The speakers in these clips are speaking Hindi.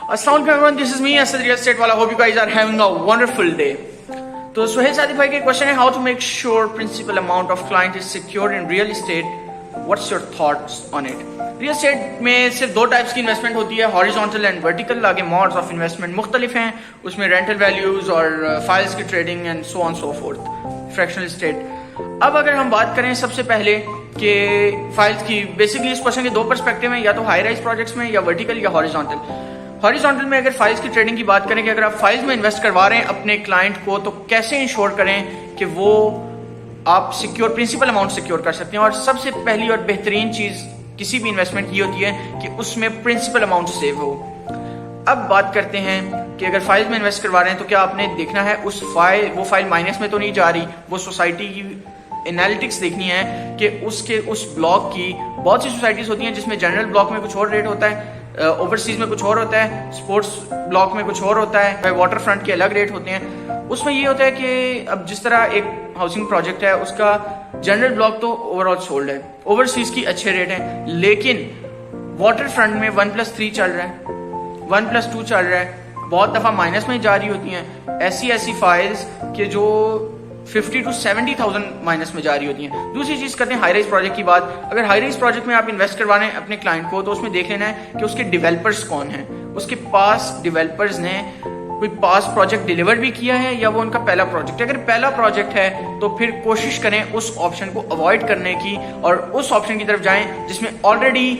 Assalamu alaikum everyone, this is me Asad Real Estate Wala. Hope you guys are having a wonderful day. तो सुहेल सादी भाई के क्वेश्चन है, how to make sure principal amount of client is secure in real estate, what's your thoughts on it. Real estate में सिर्फ दो टाइप्स की इन्वेस्टमेंट होती है, हॉरिजॉन्टल एंड वर्टिकल। आगे मोड्स ऑफ इन्वेस्टमेंट मुख्तलिफ हैं, उसमें रेंटल वैल्यूज और फाइल्स की trading and so on so forth, fractional estate. अब अगर हम बात करें सबसे पहले कि फाइल्स की, बेसिकली इस क्वेश्चन के दो पर्सपेक्टिव हैं, या तो हाई राइज प्रोजेक्ट्स में या वर्टिकल या हॉरिजॉन्टल। हॉरिजॉन्टल में अगर फाइल्स की ट्रेडिंग की बात करें कि अगर आप फाइल्स में इन्वेस्ट करवा रहे हैं अपने क्लाइंट को, तो कैसे इंश्योर करें कि वो आप सिक्योर प्रिंसिपल अमाउंट सिक्योर कर सकते हैं। और सबसे पहली और बेहतरीन चीज किसी भी इन्वेस्टमेंट की होती है कि उसमें प्रिंसिपल अमाउंट सेव हो। अब बात करते हैं कि अगर फाइल्स में इन्वेस्ट करवा रहे हैं तो क्या आपने देखना है वो फाइल माइनस में तो नहीं जा रही, वो सोसाइटी की एनालिटिक्स देखनी है कि उस ब्लॉक की, बहुत सी सोसाइटीज होती हैं जिसमें जनरल ब्लॉक में कुछ और रेट होता है, ओवरसीज में कुछ और होता है, स्पोर्ट्स ब्लॉक में कुछ और होता है, वाटर फ्रंट के अलग रेट होते हैं। उसमें ये होता है कि अब जिस तरह एक हाउसिंग प्रोजेक्ट है उसका जनरल ब्लॉक तो ओवरऑल सोल्ड है, ओवरसीज की अच्छे रेट हैं, लेकिन वाटर फ्रंट में 1+3 चल रहा है, 1+2 चल रहा है, बहुत दफा माइनस में जारी होती हैं। ऐसी फाइल्स के जो 50 to 70,000 माइनस में जारी होती हैं। दूसरी चीज करते हैं हाई राइज प्रोजेक्ट की बात। अगर हाई राइज प्रोजेक्ट में आप इन्वेस्ट करवाने हैं अपने क्लाइंट को, तो उसमें देख लेना है कि उसके डेवलपर्स कौन हैं, उसके पास डेवलपर्स ने कोई पास प्रोजेक्ट डिलीवर भी किया है या वो उनका पहला प्रोजेक्ट है। अगर पहला प्रोजेक्ट है तो फिर कोशिश करें उस ऑप्शन को अवॉइड करने की और उस ऑप्शन की तरफ जाएं जिसमें ऑलरेडी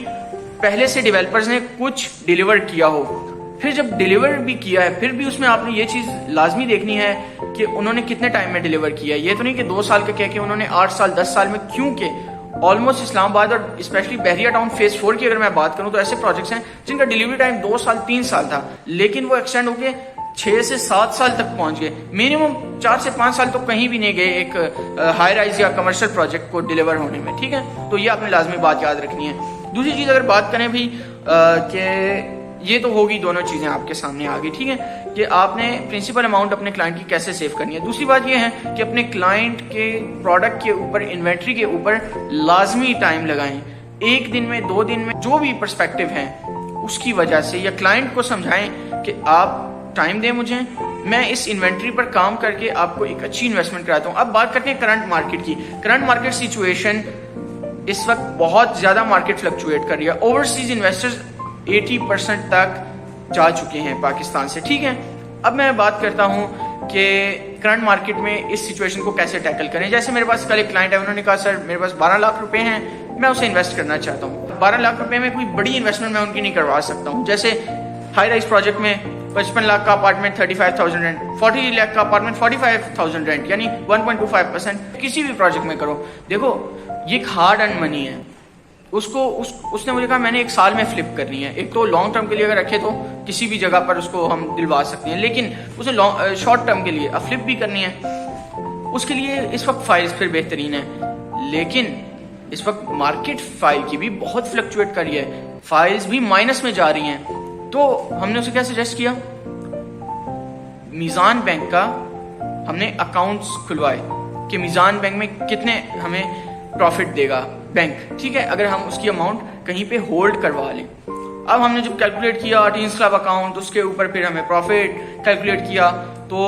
पहले से डेवलपर्स ने कुछ डिलीवर किया हो। फिर जब डिलीवर भी किया है, फिर भी उसमें आपने ये चीज लाजमी देखनी है कि उन्होंने कितने टाइम में डिलीवर किया है। ये तो नहीं कि 2 साल का कह के उन्होंने 8 साल 10 साल में, क्योंकि ऑलमोस्ट इस्लामाबाद और स्पेशली बहरिया टाउन फेज 4 की अगर मैं बात करूं तो ऐसे प्रोजेक्ट्स हैं जिनका डिलीवरी टाइम 2 साल 3 साल था, लेकिन वो एक्सटेंड होके 6 से 7 साल तक पहुंच गए। मिनिमम 4 से 5 साल तो कहीं भी नहीं गए एक हाई राइज या कमर्शियल प्रोजेक्ट को डिलीवर होने में। ठीक है, तो ये आपने लाजमी बात याद रखनी है। दूसरी चीज अगर बात करें भी कि ये तो होगी, दोनों चीजें आपके सामने आ गई। ठीक है, कि आपने प्रिंसिपल अमाउंट अपने क्लाइंट की कैसे सेव करनी है। दूसरी बात ये है कि अपने क्लाइंट के प्रोडक्ट के ऊपर, इन्वेंट्री के ऊपर लाजमी टाइम लगाएं। 1 दिन में, 2 दिन में, जो भी पर्सपेक्टिव है उसकी वजह से, या क्लाइंट को समझाएं कि आप टाइम दें मुझे, मैं इस इन्वेंट्री पर काम करके आपको एक अच्छी इन्वेस्टमेंट कराता हूँ। अब बात करते हैं करंट मार्केट की। करंट मार्केट सिचुएशन इस वक्त बहुत ज्यादा मार्केट फ्लक्चुएट कर रही है। ओवरसीज इन्वेस्टर्स 80% तक जा चुके हैं पाकिस्तान से। ठीक है, अब मैं बात करता हूं कि करंट मार्केट में इस सिचुएशन को कैसे टैकल करें। जैसे मेरे पास कल एक क्लाइंट है, उन्होंने कहा सर मेरे पास 12 लाख रुपए हैं, मैं उसे इन्वेस्ट करना चाहता हूं। 12 लाख रुपए में कोई बड़ी इन्वेस्टमेंट मैं उनकी नहीं करवा सकता हूं। जैसे हाई राइज प्रोजेक्ट में 55 लाख का अपार्टमेंट 35,000 रेंट, 40 लाख का अपार्टमेंट 45,000 रेंट, यानी 1.25%। किसी भी प्रोजेक्ट में करो, देखो ये हार्ड अर्न मनी है। उसने मुझे कहा मैंने 1 साल में फ्लिप करनी है। एक तो लॉन्ग टर्म के लिए अगर रखे तो किसी भी जगह पर उसको हम दिलवा सकते हैं, लेकिन उसे शॉर्ट टर्म के लिए फ्लिप भी करनी है, उसके लिए इस वक्त फाइल्स फिर बेहतरीन है। लेकिन इस वक्त मार्केट फाइल की भी बहुत फ्लक्चुएट कर रही है, फाइल्स भी माइनस में जा रही हैं। तो हमने उसे क्या सजेस्ट किया, मीजान बैंक का हमने अकाउंट्स खुलवाए कि मीजान बैंक में कितने हमें प्रॉफिट देगा बैंक। ठीक है, अगर हम उसकी अमाउंट कहीं पे होल्ड करवा लें। अब हमने जब कैलकुलेट किया टीन्स क्लब अकाउंट, उसके ऊपर फिर हमें प्रॉफिट कैलकुलेट किया तो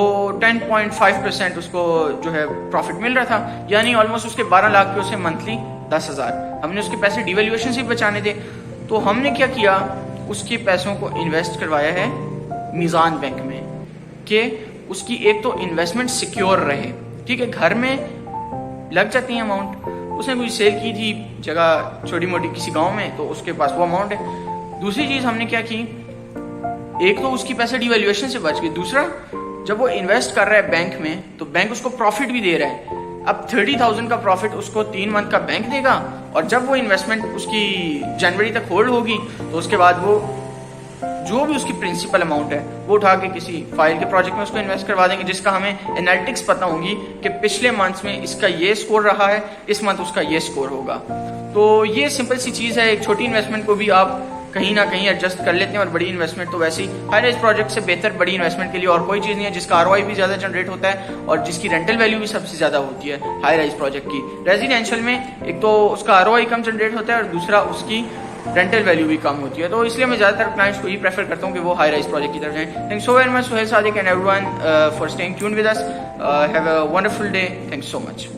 10.5% उसको जो है प्रॉफिट मिल रहा था, यानी ऑलमोस्ट उसके 12 लाख के उसे मंथली 10,000। हमने उसके पैसे डिवैल्यूएशन से बचाने थे, तो हमने क्या किया, उसके पैसों को इन्वेस्ट करवाया है मीजान बैंक में कि उसकी एक तो इन्वेस्टमेंट सिक्योर रहे। ठीक है, घर में लग जाती है अमाउंट, उसने कोई सेल की थी जगह छोटी मोटी किसी गांव में, तो उसके पास वो अमाउंट है। दूसरी चीज हमने क्या की, एक तो उसकी पैसे डिवैल्यूएशन से बच गई, दूसरा जब वो इन्वेस्ट कर रहा है बैंक में तो बैंक उसको प्रॉफिट भी दे रहा है। अब 30,000 का प्रॉफिट उसको 3 मंथ का बैंक देगा, और जब वो इन्वेस्टमेंट उसकी जनवरी तक होल्ड होगी तो उसके बाद वो जो भी उसकी प्रिंसिपल अमाउंट है वो उठा के किसी फाइल के प्रोजेक्ट में उसको इन्वेस्ट करवा देंगे, जिसका हमें एनालिटिक्स पता होगी कि पिछले मंथ में इसका ये स्कोर रहा है, इस मंथ उसका ये स्कोर होगा। तो ये सिंपल सी चीज है। एक छोटी इन्वेस्टमेंट को भी आप कहीं ना कहीं एडजस्ट कर लेते हैं, और बड़ी इन्वेस्टमेंट तो वैसे ही हाई राइज प्रोजेक्ट से बेहतर बड़ी इन्वेस्टमेंट के लिए और कोई चीज नहीं है, जिसका आरओआई भी ज्यादा जनरेट होता है और जिसकी रेंटल वैल्यू भी सबसे ज्यादा होती है हाई राइज प्रोजेक्ट की। रेजिडेंशियल में एक तो उसका आरओआई कम जनरेट होता है और दूसरा उसकी रेंटल वैल्यू भी कम होती है, तो इसलिए मैं ज़्यादातर क्लाइंट्स को ही प्रेफर करता हूँ कि वो हाई राइज प्रोजेक्ट की तरफ जाएं। Thanks so very much Suhail Sadiq and everyone for staying tuned with us. Have a wonderful day. Thanks so much.